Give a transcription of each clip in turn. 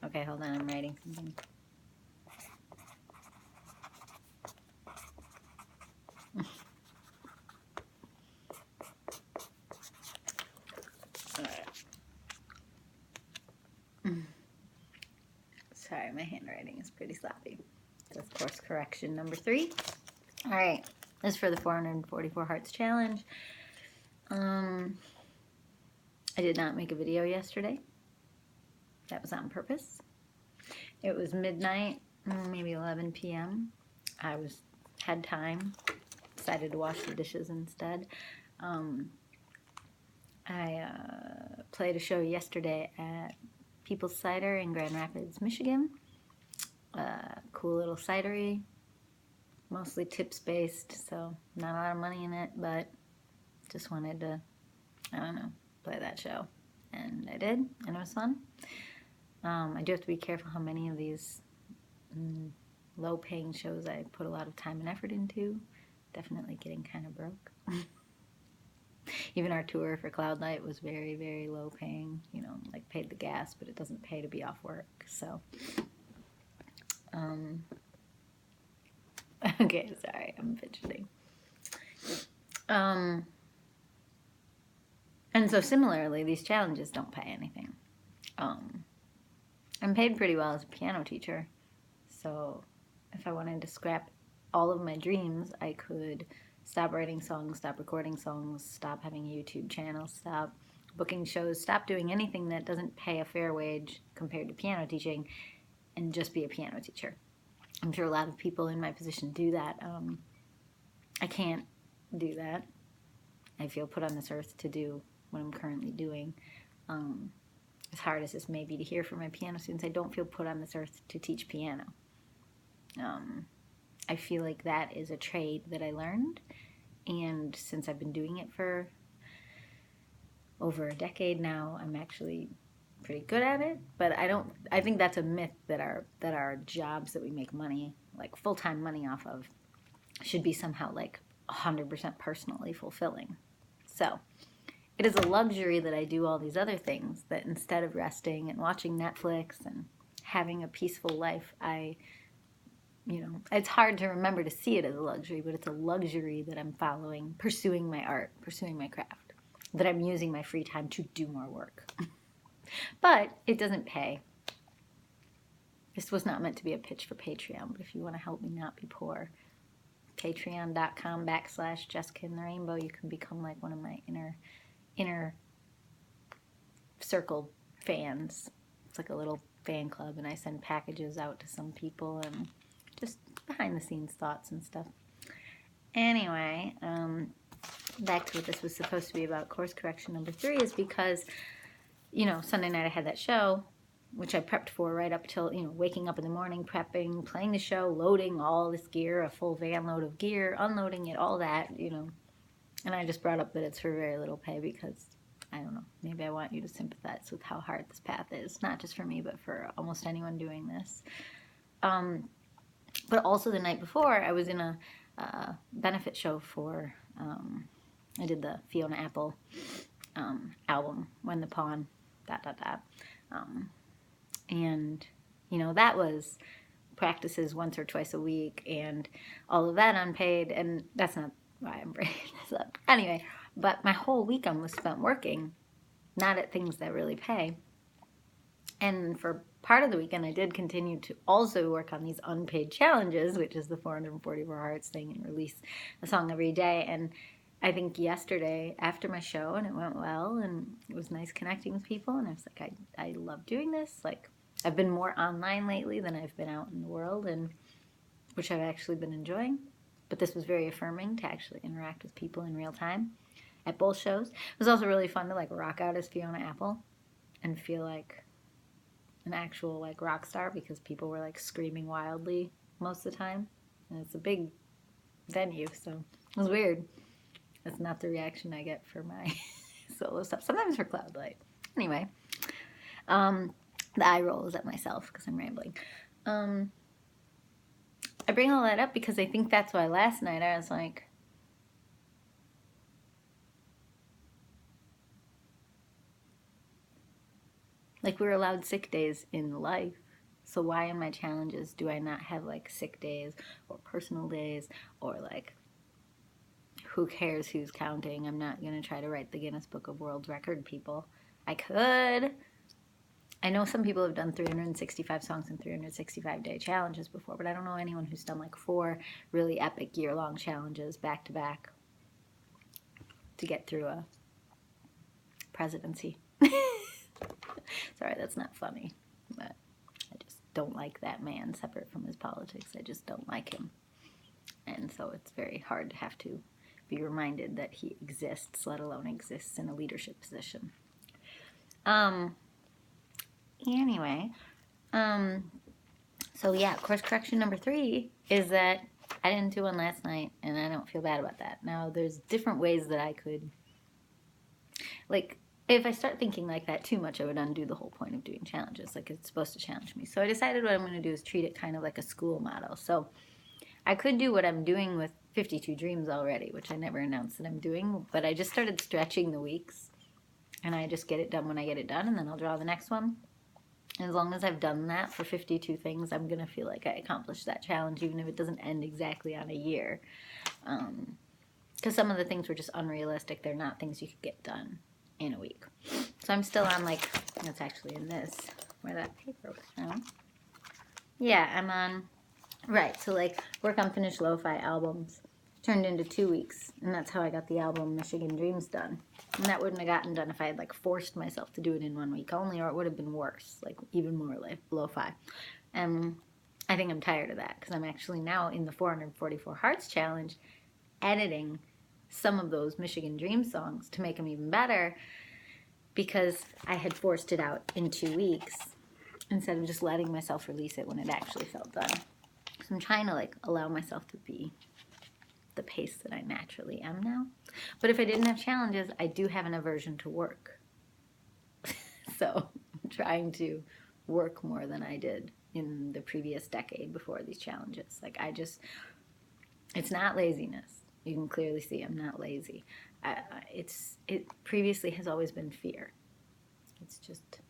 Okay, hold on, I'm writing something. Sorry, my handwriting is pretty sloppy. That's course correction number 3. All right, this is for the 444 Hearts Challenge. I did not make a video yesterday. That was on purpose. It was midnight, maybe 11 p.m. I had time, decided to wash the dishes instead. I played a show yesterday at People's Cider in Grand Rapids, Michigan. Cool little cidery, mostly tips based, so not a lot of money in it, but just wanted to, I don't know, play that show. And I did, and it was fun. I do have to be careful how many of these low-paying shows I put a lot of time and effort into. Definitely getting kind of broke. Even our tour for Cloudlight was very, very low-paying. You know, like paid the gas, but it doesn't pay to be off work. So, okay, sorry, I'm fidgeting. And so similarly, these challenges don't pay anything. I'm paid pretty well as a piano teacher, so if I wanted to scrap all of my dreams, I could stop writing songs, stop recording songs, stop having a YouTube channel, stop booking shows, stop doing anything that doesn't pay a fair wage compared to piano teaching, and just be a piano teacher. I'm sure a lot of people in my position do that. I can't do that. I feel put on this earth to do what I'm currently doing. As hard as this may be to hear from my piano students, I don't feel put on this earth to teach piano. I feel like that is a trade that I learned, and since I've been doing it for over a decade now, I'm actually pretty good at it. But I think that's a myth that our jobs that we make money, like full-time money off of, should be somehow like 100% personally fulfilling. So it is a luxury that I do all these other things, that instead of resting and watching Netflix and having a peaceful life, it's hard to remember to see it as a luxury, but it's a luxury that I'm following, pursuing my art, pursuing my craft, that I'm using my free time to do more work. But it doesn't pay. This was not meant to be a pitch for Patreon, but if you want to help me not be poor, patreon.com/JessicaandTheRainbow, you can become like one of my inner circle fans. It's like a little fan club, and I send packages out to some people and just behind the scenes thoughts and stuff. Anyway, back to what this was supposed to be about. Course correction number 3 is because, Sunday night I had that show, which I prepped for right up till, waking up in the morning, prepping, playing the show, loading all this gear, a full van load of gear, unloading it, all that, And I just brought up that it's for very little pay because, I don't know, maybe I want you to sympathize with how hard this path is. Not just for me, but for almost anyone doing this. But also the night before, I was in a benefit show for, I did the Fiona Apple album, When the Pawn, ... And, that was practices once or twice a week and all of that unpaid. And that's not why I'm bringing this up. Anyway, but my whole weekend was spent working, not at things that really pay. And for part of the weekend, I did continue to also work on these unpaid challenges, which is the 444 Hearts thing, and release a song every day. And I think yesterday, after my show, and it went well, and it was nice connecting with people, and I was like, I love doing this. Like, I've been more online lately than I've been out in the world, and which I've actually been enjoying. But this was very affirming to actually interact with people in real time at both shows. It was also really fun to like rock out as Fiona Apple and feel like an actual like rock star, because people were like screaming wildly most of the time, and it's a big venue, so it was weird. That's not the reaction I get for my solo stuff. Sometimes for Cloudlight. Anyway, the eye roll is at myself because I'm rambling. I bring all that up because I think that's why last night I was like, Like, we're allowed sick days in life. So why in my challenges do I not have like sick days or personal days or like, who cares who's counting? I'm not going to try to write the Guinness Book of World Record, people. I could. I know some people have done 365 songs and 365-day challenges before, but I don't know anyone who's done like 4 really epic year-long challenges back to back to get through a presidency. Sorry, that's not funny, but I just don't like that man separate from his politics. I just don't like him. And so it's very hard to have to be reminded that he exists, let alone exists in a leadership position. Anyway, so yeah, course correction number 3 is that I didn't do one last night, and I don't feel bad about that. Now, there's different ways that I could, like, if I start thinking like that too much, I would undo the whole point of doing challenges. Like, it's supposed to challenge me. So I decided what I'm going to do is treat it kind of like a school model. So I could do what I'm doing with 52 Dreams already, which I never announced that I'm doing, but I just started stretching the weeks, and I just get it done when I get it done, and then I'll draw the next one. And as long as I've done that for 52 things, I'm going to feel like I accomplished that challenge, even if it doesn't end exactly on a year. Because some of the things were just unrealistic. They're not things you could get done in a week. So I'm still on, like, that's actually in this, where that paper was from. Yeah, I'm on, right, so like, work on finished lo-fi albums turned into 2 weeks, and that's how I got the album Michigan Dreams done. And that wouldn't have gotten done if I had like forced myself to do it in 1 week only, or it would have been worse, like even more like lo-fi. And I think I'm tired of that, because I'm actually now in the 444 Hearts Challenge editing some of those Michigan Dreams songs to make them even better, because I had forced it out in 2 weeks instead of just letting myself release it when it actually felt done. So I'm trying to like allow myself to be the pace that I naturally am now. But if I didn't have challenges, I do have an aversion to work. So I'm trying to work more than I did in the previous decade before these challenges. Like, it's not laziness. You can clearly see I'm not lazy. It previously has always been fear. It's just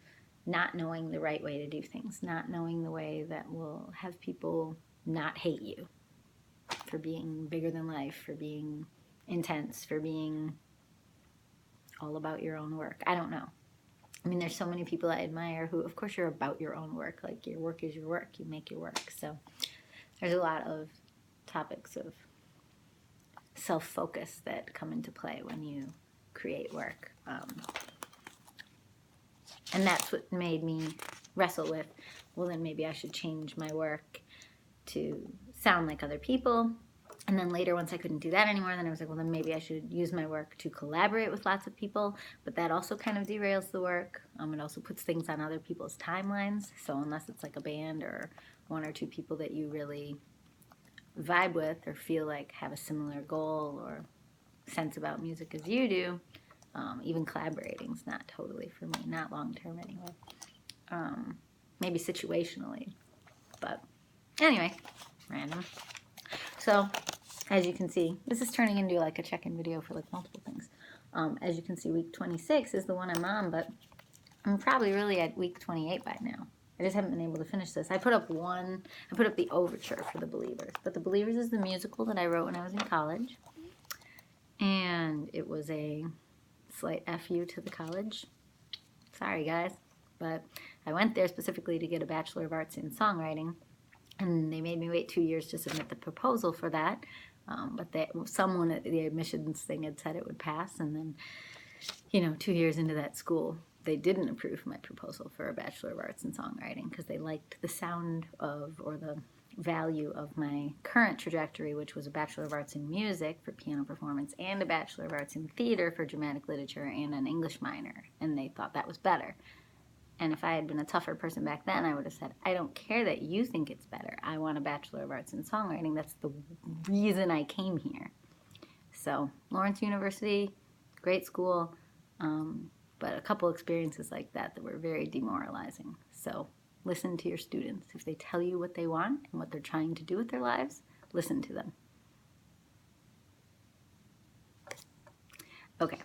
not knowing the right way to do things, not knowing the way that will have people not hate you for being bigger than life, for being intense, for being all about your own work. I don't know. I mean, there's so many people I admire who, of course, you're about your own work. Like, your work is your work. You make your work. So there's a lot of topics of self-focus that come into play when you create work. And that's what made me wrestle with, well, then maybe I should change my work to sound like other people. And then later, once I couldn't do that anymore, then I was like, well, then maybe I should use my work to collaborate with lots of people. But that also kind of derails the work. It also puts things on other people's timelines. So unless it's like a band or 1 or 2 people that you really vibe with or feel like have a similar goal or sense about music as you do, even collaborating is not totally for me, not long term anyway. Maybe situationally, but anyway, random. So, as you can see, this is turning into like a check-in video for like multiple things. As you can see, week 26 is the one I'm on, but I'm probably really at week 28 by now. I just haven't been able to finish this. I put up the overture for The Believers, but The Believers is the musical that I wrote when I was in college, and it was a slight FU to the college. Sorry, guys, but I went there specifically to get a Bachelor of Arts in Songwriting, and they made me wait 2 years to submit the proposal for that. But someone at the admissions thing had said it would pass, and then, 2 years into that school, they didn't approve my proposal for a Bachelor of Arts in Songwriting because they liked the sound of, or the value of, my current trajectory, which was a Bachelor of Arts in Music for piano performance and a Bachelor of Arts in Theater for dramatic literature and an English minor, and they thought that was better. And if I had been a tougher person back then, I would have said, I don't care that you think it's better. I want a Bachelor of Arts in Songwriting. That's the reason I came here. So, Lawrence University, great school, but a couple experiences like that were very demoralizing. So, listen to your students. If they tell you what they want and what they're trying to do with their lives, listen to them. Okay.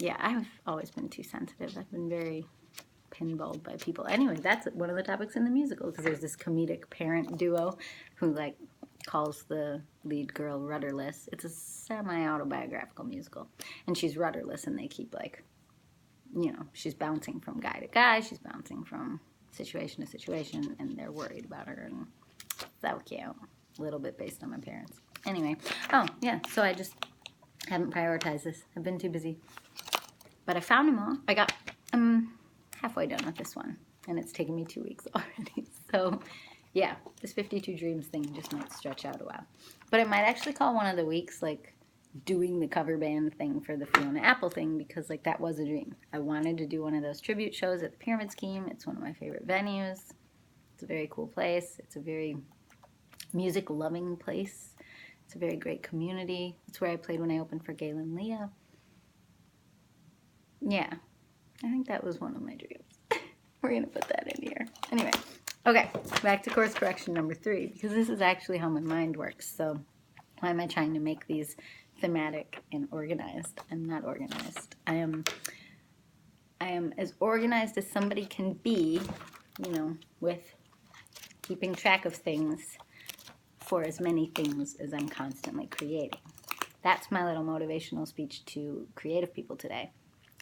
Yeah, I've always been too sensitive. I've been very pinballed by people. Anyway, that's one of the topics in the musical, because there's this comedic parent duo who like calls the lead girl rudderless. It's a semi-autobiographical musical, and she's rudderless, and they keep like, you know, she's bouncing from guy to guy, she's bouncing from situation to situation, and they're worried about her, and so cute. A little bit based on my parents. Anyway, oh yeah, so I just haven't prioritized this. I've been too busy. But I found them all. I'm halfway done with this one, and it's taken me 2 weeks already. So yeah, this 52 Dreams thing just might stretch out a while. But I might actually call one of the weeks like doing the cover band thing for the Fiona Apple thing, because like that was a dream. I wanted to do one of those tribute shows at the Pyramid Scheme. It's one of my favorite venues. It's a very cool place. It's a very music loving place. It's a very great community. It's where I played when I opened for Galen Leah. Yeah, I think that was one of my dreams. We're going to put that in here. Anyway, okay, back to course correction number 3, because this is actually how my mind works. So why am I trying to make these thematic and organized? I'm not organized. I am as organized as somebody can be, you know, with keeping track of things for as many things as I'm constantly creating. That's my little motivational speech to creative people today.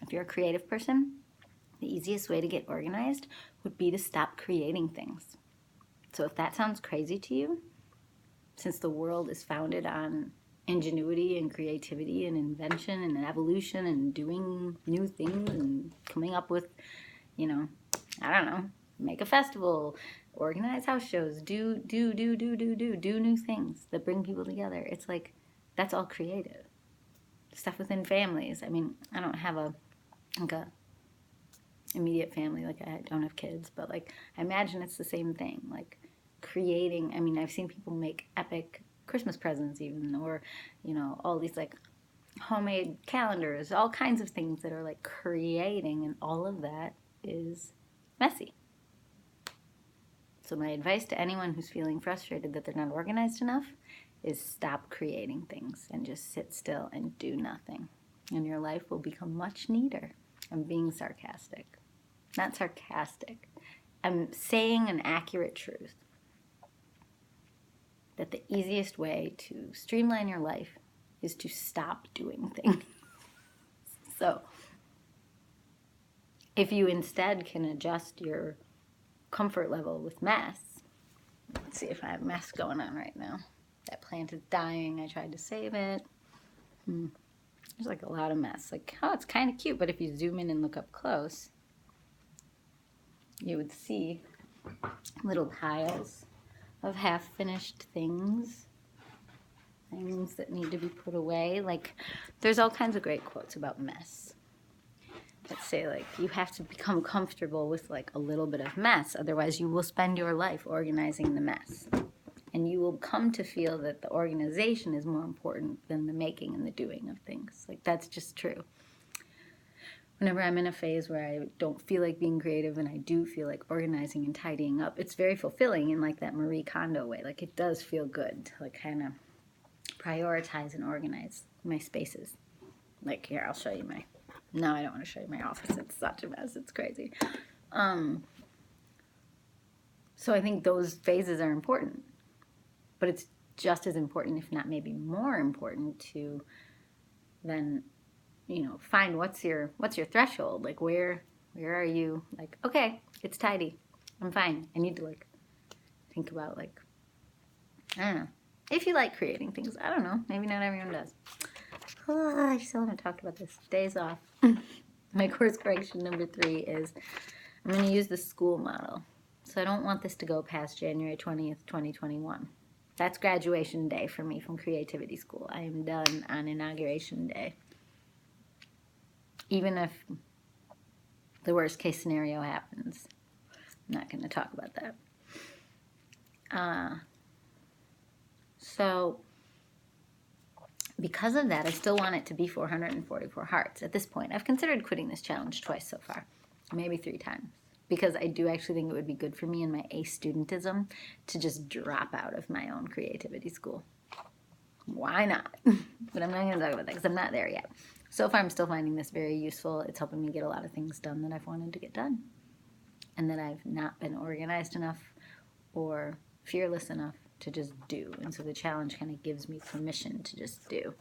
If you're a creative person, the easiest way to get organized would be to stop creating things. So if that sounds crazy to you, since the world is founded on ingenuity and creativity and invention and evolution and doing new things and coming up with, you know, I don't know, make a festival, organize house shows, do new things that bring people together. It's like, that's all creative. Stuff within families. I mean, I don't have a immediate family, like I don't have kids, but like I imagine it's the same thing, like creating. I mean, I've seen people make epic Christmas presents even, or, you know, all these like homemade calendars, all kinds of things that are like creating, and all of that is messy. So my advice to anyone who's feeling frustrated that they're not organized enough is stop creating things and just sit still and do nothing. And your life will become much neater. I'm being sarcastic. Not sarcastic. I'm saying an accurate truth. That the easiest way to streamline your life is to stop doing things. So, if you instead can adjust your comfort level with mess, let's see if I have mess going on right now. That plant is dying. I tried to save it. There's like a lot of mess. Like, oh, it's kind of cute, but if you zoom in and look up close, you would see little piles of half-finished things that need to be put away. Like, there's all kinds of great quotes about mess that say, like, you have to become comfortable with, like, a little bit of mess. Otherwise, you will spend your life organizing the mess. And you will come to feel that the organization is more important than the making and the doing of things. Like, that's just true. Whenever I'm in a phase where I don't feel like being creative and I do feel like organizing and tidying up, it's very fulfilling in like that Marie Kondo way. Like, it does feel good to like kind of prioritize and organize my spaces. Like, here, I'll show you my... No, I don't want to show you my office. It's such a mess. It's crazy. So I think those phases are important. But it's just as important, if not maybe more important, to then, you know, find what's your threshold. Like, where are you? Like, okay, it's tidy. I'm fine. I need to like think about like, I don't know. If you like creating things, I don't know. Maybe not everyone does. Oh, I still haven't talked about this. Days off. My course correction number 3 is I'm going to use the school model. So I don't want this to go past January 20th, 2021. That's graduation day for me from creativity school. I am done on inauguration day. Even if the worst case scenario happens. I'm not going to talk about that. So because of that, I still want it to be 444 hearts. At this point, I've considered quitting this challenge twice so far. Maybe 3 times. Because I do actually think it would be good for me and my A-studentism to just drop out of my own creativity school. Why not? But I'm not going to talk about that because I'm not there yet. So far, I'm still finding this very useful. It's helping me get a lot of things done that I've wanted to get done and that I've not been organized enough or fearless enough to just do. And so the challenge kind of gives me permission to just do.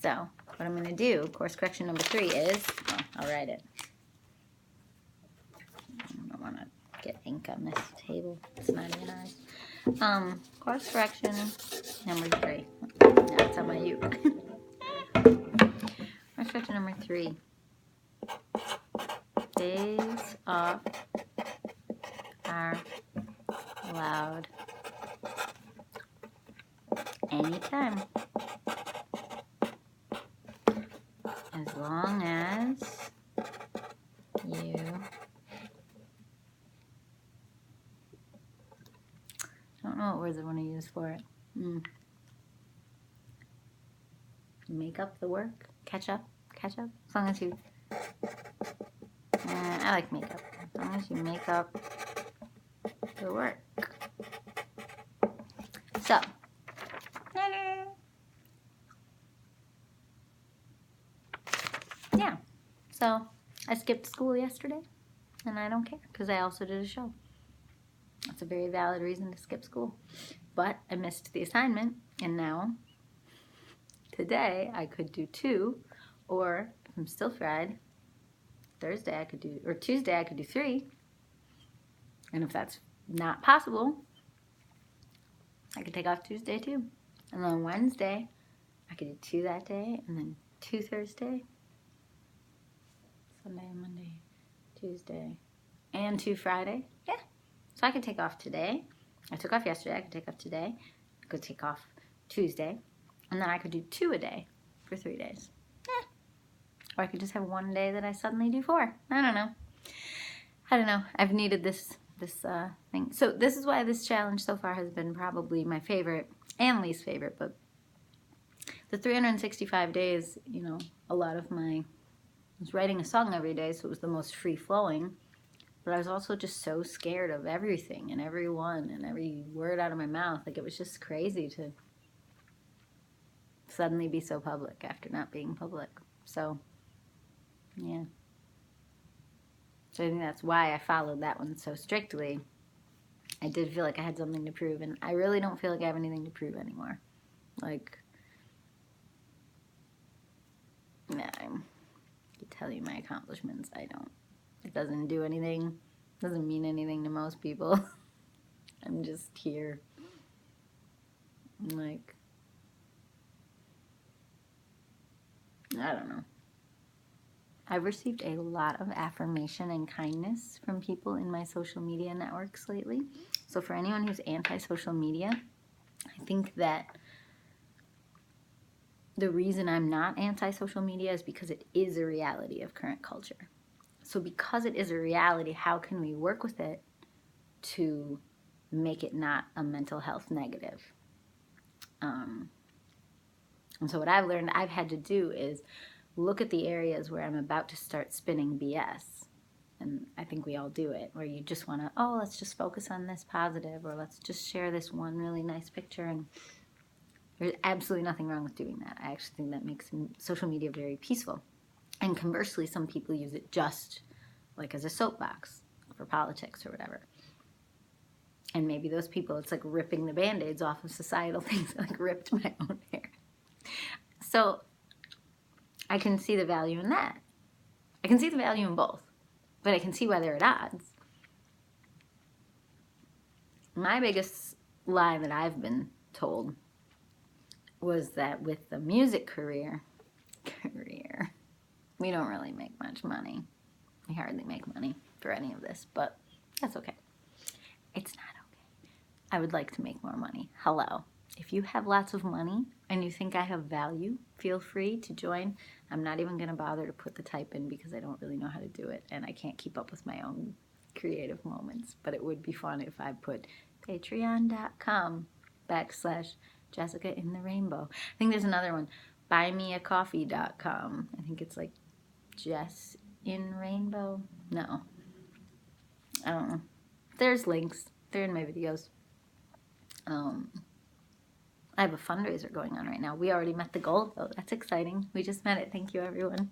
So what I'm going to do, course correction number 3 is, well, I'll write it. I don't want to get ink on this table. It's not even ours. Course correction number 3. Now it's on my uke. Course correction number 3. Days off are allowed anytime, as long as you I don't know what words I want to use for it. Make up the work, catch up. As long as you I like makeup. As long as you make up the work. So, yeah. So, I skipped school yesterday, and I don't care, because I also did a show. That's a very valid reason to skip school. But I missed the assignment, and now, today, I could do 2, or if I'm still fried, Tuesday I could do 3. And if that's not possible, I could take off Tuesday too. And then Wednesday, I could do 2 that day, and then 2 Thursday, Sunday, Monday, Tuesday, and 2 Friday. Yeah. So I could take off today. I took off yesterday. I could take off today. I could take off Tuesday. And then I could do 2 a day for 3 days. Yeah. Or I could just have 1 day that I suddenly do 4. I don't know. I've needed this thing. So this is why this challenge so far has been probably my favorite and least favorite. But the 365 days, a lot of I was writing a song every day, so it was the most free-flowing. But I was also just so scared of everything and everyone and every word out of my mouth. Like, it was just crazy to suddenly be so public after not being public. So, yeah. So I think that's why I followed that one so strictly. I did feel like I had something to prove, and I really don't feel like I have anything to prove anymore. Like, nah, I can tell you my accomplishments. I don't. It doesn't do anything. Doesn't mean anything to most people. I'm just here. Like, I don't know. I've received a lot of affirmation and kindness from people in my social media networks lately. So for anyone who's anti-social media, I think that the reason I'm not anti-social media is because it is a reality of current culture. So because it is a reality, how can we work with it to make it not a mental health negative? And so what I've learned I've had to do is look at the areas where I'm about to start spinning BS. And I think we all do it, where you just want to, let's just focus on this positive, or let's just share this one really nice picture. And there's absolutely nothing wrong with doing that. I actually think that makes social media very peaceful. And conversely, some people use it just like as a soapbox for politics or whatever. And maybe those people, it's like ripping the Band-Aids off of societal things. I like ripped my own hair. So I can see the value in that. I can see the value in both, but I can see why they're at odds. My biggest lie that I've been told was that with the music career, we don't really make much money. We hardly make money for any of this, but that's okay. It's not okay. I would like to make more money. Hello. If you have lots of money and you think I have value, feel free to join. I'm not even going to bother to put the type in because I don't really know how to do it, and I can't keep up with my own creative moments. But it would be fun if I put patreon.com/Jessica in the Rainbow. I think there's another one, buymeacoffee.com. I think it's like Jess in Rainbow. No. I don't know. There's links. They're in my videos. I have a fundraiser going on right now. We already met the goal, though. That's exciting. We just met it. Thank you, everyone.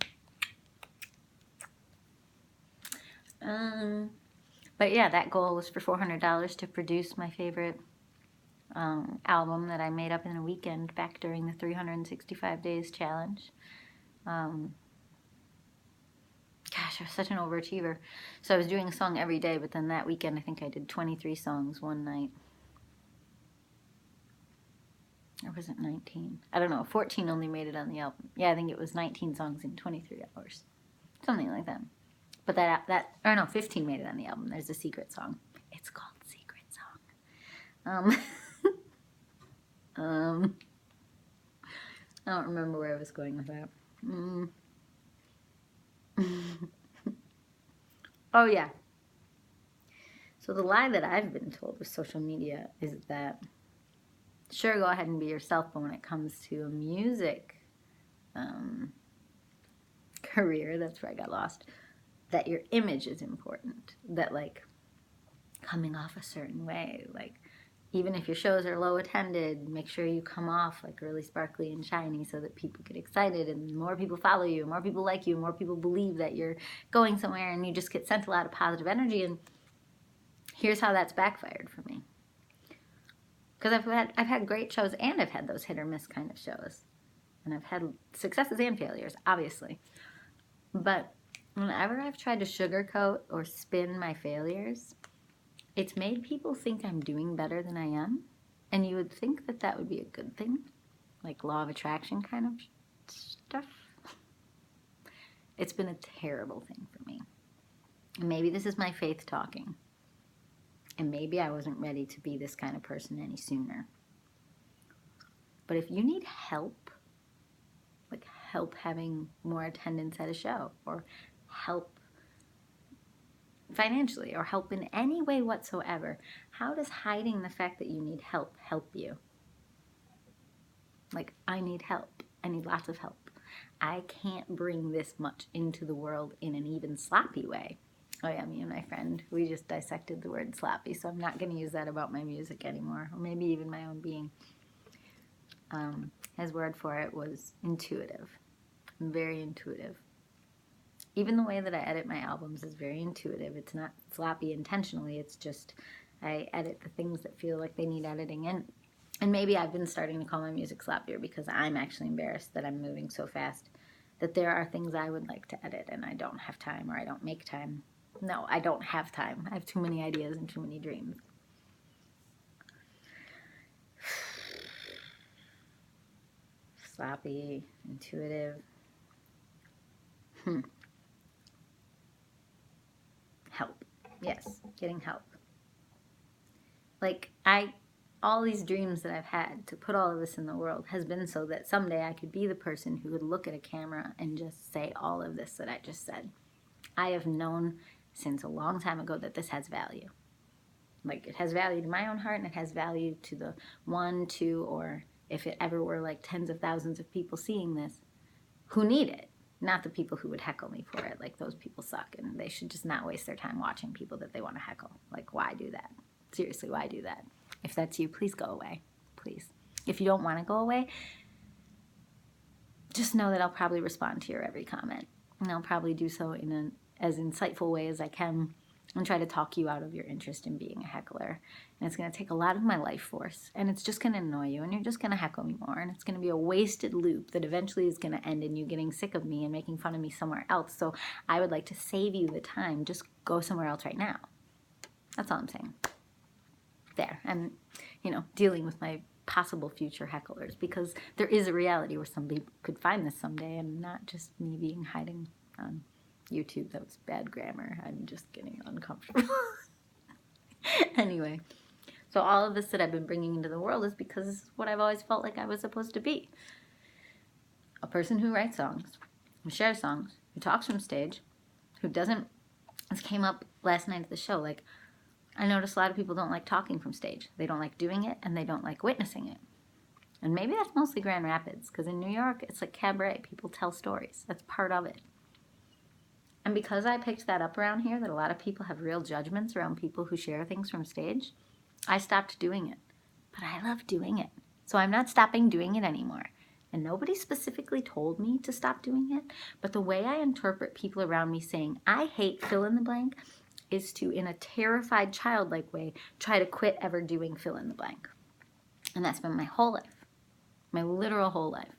But yeah, that goal was for $400 to produce my favorite album that I made up in a weekend back during the 365 days challenge. Gosh, I was such an overachiever. So I was doing a song every day, but then that weekend I think I did 23 songs one night. Or was it 19? I don't know. 14 only made it on the album. Yeah, I think it was 19 songs in 23 hours. Something like that. But or no, 15 made it on the album. There's a secret song. It's called Secret Song. I don't remember where I was going with that. Oh, yeah. So the lie that I've been told with social media is that, sure, go ahead and be yourself, but when it comes to a music career, that's where I got lost, that your image is important. That, like, coming off a certain way, like, even if your shows are low attended, make sure you come off like really sparkly and shiny so that people get excited and more people follow you, more people like you, more people believe that you're going somewhere, and you just get sent a lot of positive energy. And here's how that's backfired for me. Because I've had great shows, and I've had those hit or miss kind of shows. And I've had successes and failures, obviously. But whenever I've tried to sugarcoat or spin my failures, it's made people think I'm doing better than I am. And you would think that that would be a good thing. Like law of attraction kind of stuff. It's been a terrible thing for me. And maybe this is my faith talking. And maybe I wasn't ready to be this kind of person any sooner. But if you need help, like help having more attendance at a show, or help financially, or help in any way whatsoever, how does hiding the fact that you need help you? Like, I need help. I need lots of help. I can't bring this much into the world in an even sloppy way. Oh yeah, me and my friend, we just dissected the word sloppy, so I'm not going to use that about my music anymore, or maybe even my own being. His word for it was intuitive. I'm very intuitive. Even the way that I edit my albums is very intuitive. It's not sloppy intentionally. It's just I edit the things that feel like they need editing. And maybe I've been starting to call my music sloppier because I'm actually embarrassed that I'm moving so fast, that there are things I would like to edit and I don't have time, or I don't make time. No, I don't have time. I have too many ideas and too many dreams. Sloppy, intuitive. Help. Yes, getting help. Like, all these dreams that I've had to put all of this in the world has been so that someday I could be the person who would look at a camera and just say all of this that I just said. I have known since a long time ago that this has value. Like, it has value to my own heart, and it has value to the 1, 2, or if it ever were like tens of thousands of people seeing this who need it. Not the people who would heckle me for it. Like, those people suck, and they should just not waste their time watching people that they want to heckle. Like, why do that? Seriously, why do that? If that's you, please go away. Please. If you don't want to go away, just know that I'll probably respond to your every comment. And I'll probably do so in as insightful way as I can, and try to talk you out of your interest in being a heckler. And it's going to take a lot of my life force, and it's just going to annoy you, and you're just going to heckle me more, and it's going to be a wasted loop that eventually is going to end in you getting sick of me and making fun of me somewhere else. So I would like to save you the time. Just go somewhere else right now. That's all I'm saying. There. And, dealing with my possible future hecklers, because there is a reality where somebody could find this someday, and not just me being hiding on YouTube. That was bad grammar. I'm just getting uncomfortable. Anyway, so all of this that I've been bringing into the world is because this is what I've always felt like I was supposed to be. A person who writes songs, who shares songs, who talks from stage, who doesn't... This came up last night at the show. Like, I noticed a lot of people don't like talking from stage. They don't like doing it, and they don't like witnessing it. And maybe that's mostly Grand Rapids, because in New York, it's like cabaret. People tell stories. That's part of it. And because I picked that up around here, that a lot of people have real judgments around people who share things from stage, I stopped doing it. But I love doing it. So I'm not stopping doing it anymore. And nobody specifically told me to stop doing it, but the way I interpret people around me saying, I hate fill in the blank, is to, in a terrified childlike way, try to quit ever doing fill in the blank. And that's been my whole life, my literal whole life.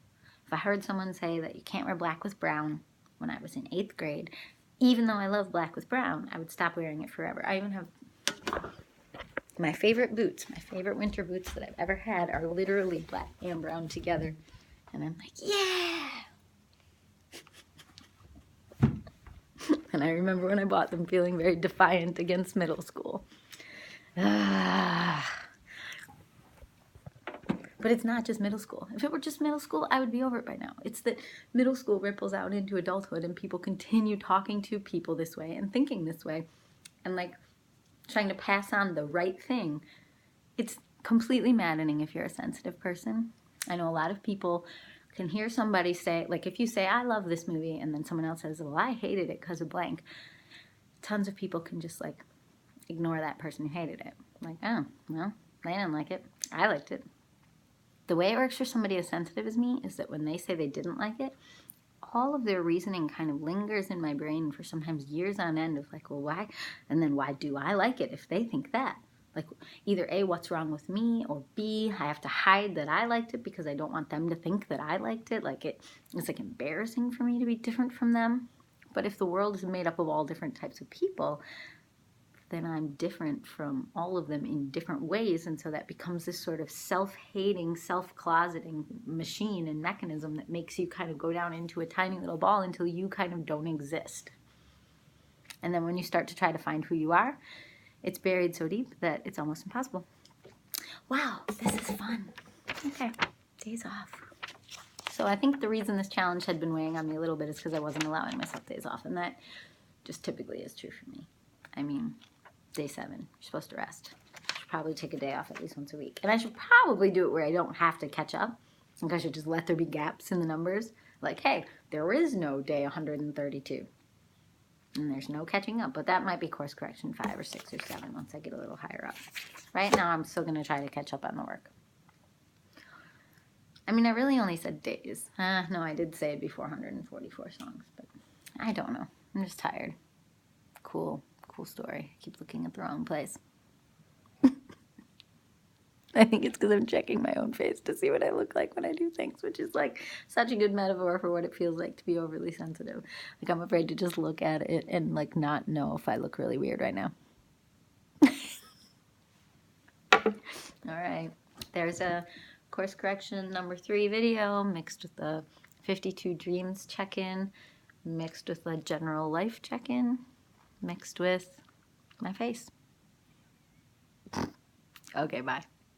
If I heard someone say that you can't wear black with brown when I was in 8th grade, even though I love black with brown, I would stop wearing it forever. I even have my favorite boots, my favorite winter boots that I've ever had are literally black and brown together. And I'm like, yeah! And I remember when I bought them feeling very defiant against middle school. But it's not just middle school. If it were just middle school, I would be over it by now. It's that middle school ripples out into adulthood and people continue talking to people this way and thinking this way and like trying to pass on the right thing. It's completely maddening if you're a sensitive person. I know a lot of people can hear somebody say, like if you say, I love this movie, and then someone else says, well, I hated it because of blank. Tons of people can just like ignore that person who hated it. Like, oh, well, they didn't like it. I liked it. The way it works for somebody as sensitive as me is that when they say they didn't like it, all of their reasoning kind of lingers in my brain for sometimes years on end of like, well, why? And then why do I like it if they think that? Like either A, what's wrong with me, or B, I have to hide that I liked it because I don't want them to think that I liked it. Like it's like embarrassing for me to be different from them. But if the world is made up of all different types of people, then I'm different from all of them in different ways. And so that becomes this sort of self-hating, self-closeting machine and mechanism that makes you kind of go down into a tiny little ball until you kind of don't exist. And then when you start to try to find who you are, it's buried so deep that it's almost impossible. Wow, this is fun. Okay, days off. So I think the reason this challenge had been weighing on me a little bit is because I wasn't allowing myself days off. And that just typically is true for me. I mean, day 7, you're supposed to rest. I should probably take a day off at least once a week. And I should probably do it where I don't have to catch up. Like I should just let there be gaps in the numbers. Like, hey, there is no day 132. And there's no catching up. But that might be course correction 5 or 6 or 7 once I get a little higher up. Right now, I'm still going to try to catch up on the work. I mean, I really only said days. No, I did say it'd be 444 songs. But I don't know. I'm just tired. Cool story. I keep looking at the wrong place. I think it's because I'm checking my own face to see what I look like when I do things, which is like such a good metaphor for what it feels like to be overly sensitive. Like I'm afraid to just look at it and like not know if I look really weird right now. All right. There's a course correction number 3 video mixed with a 52 dreams check-in, mixed with a general life check-in, mixed with my face. Okay, bye.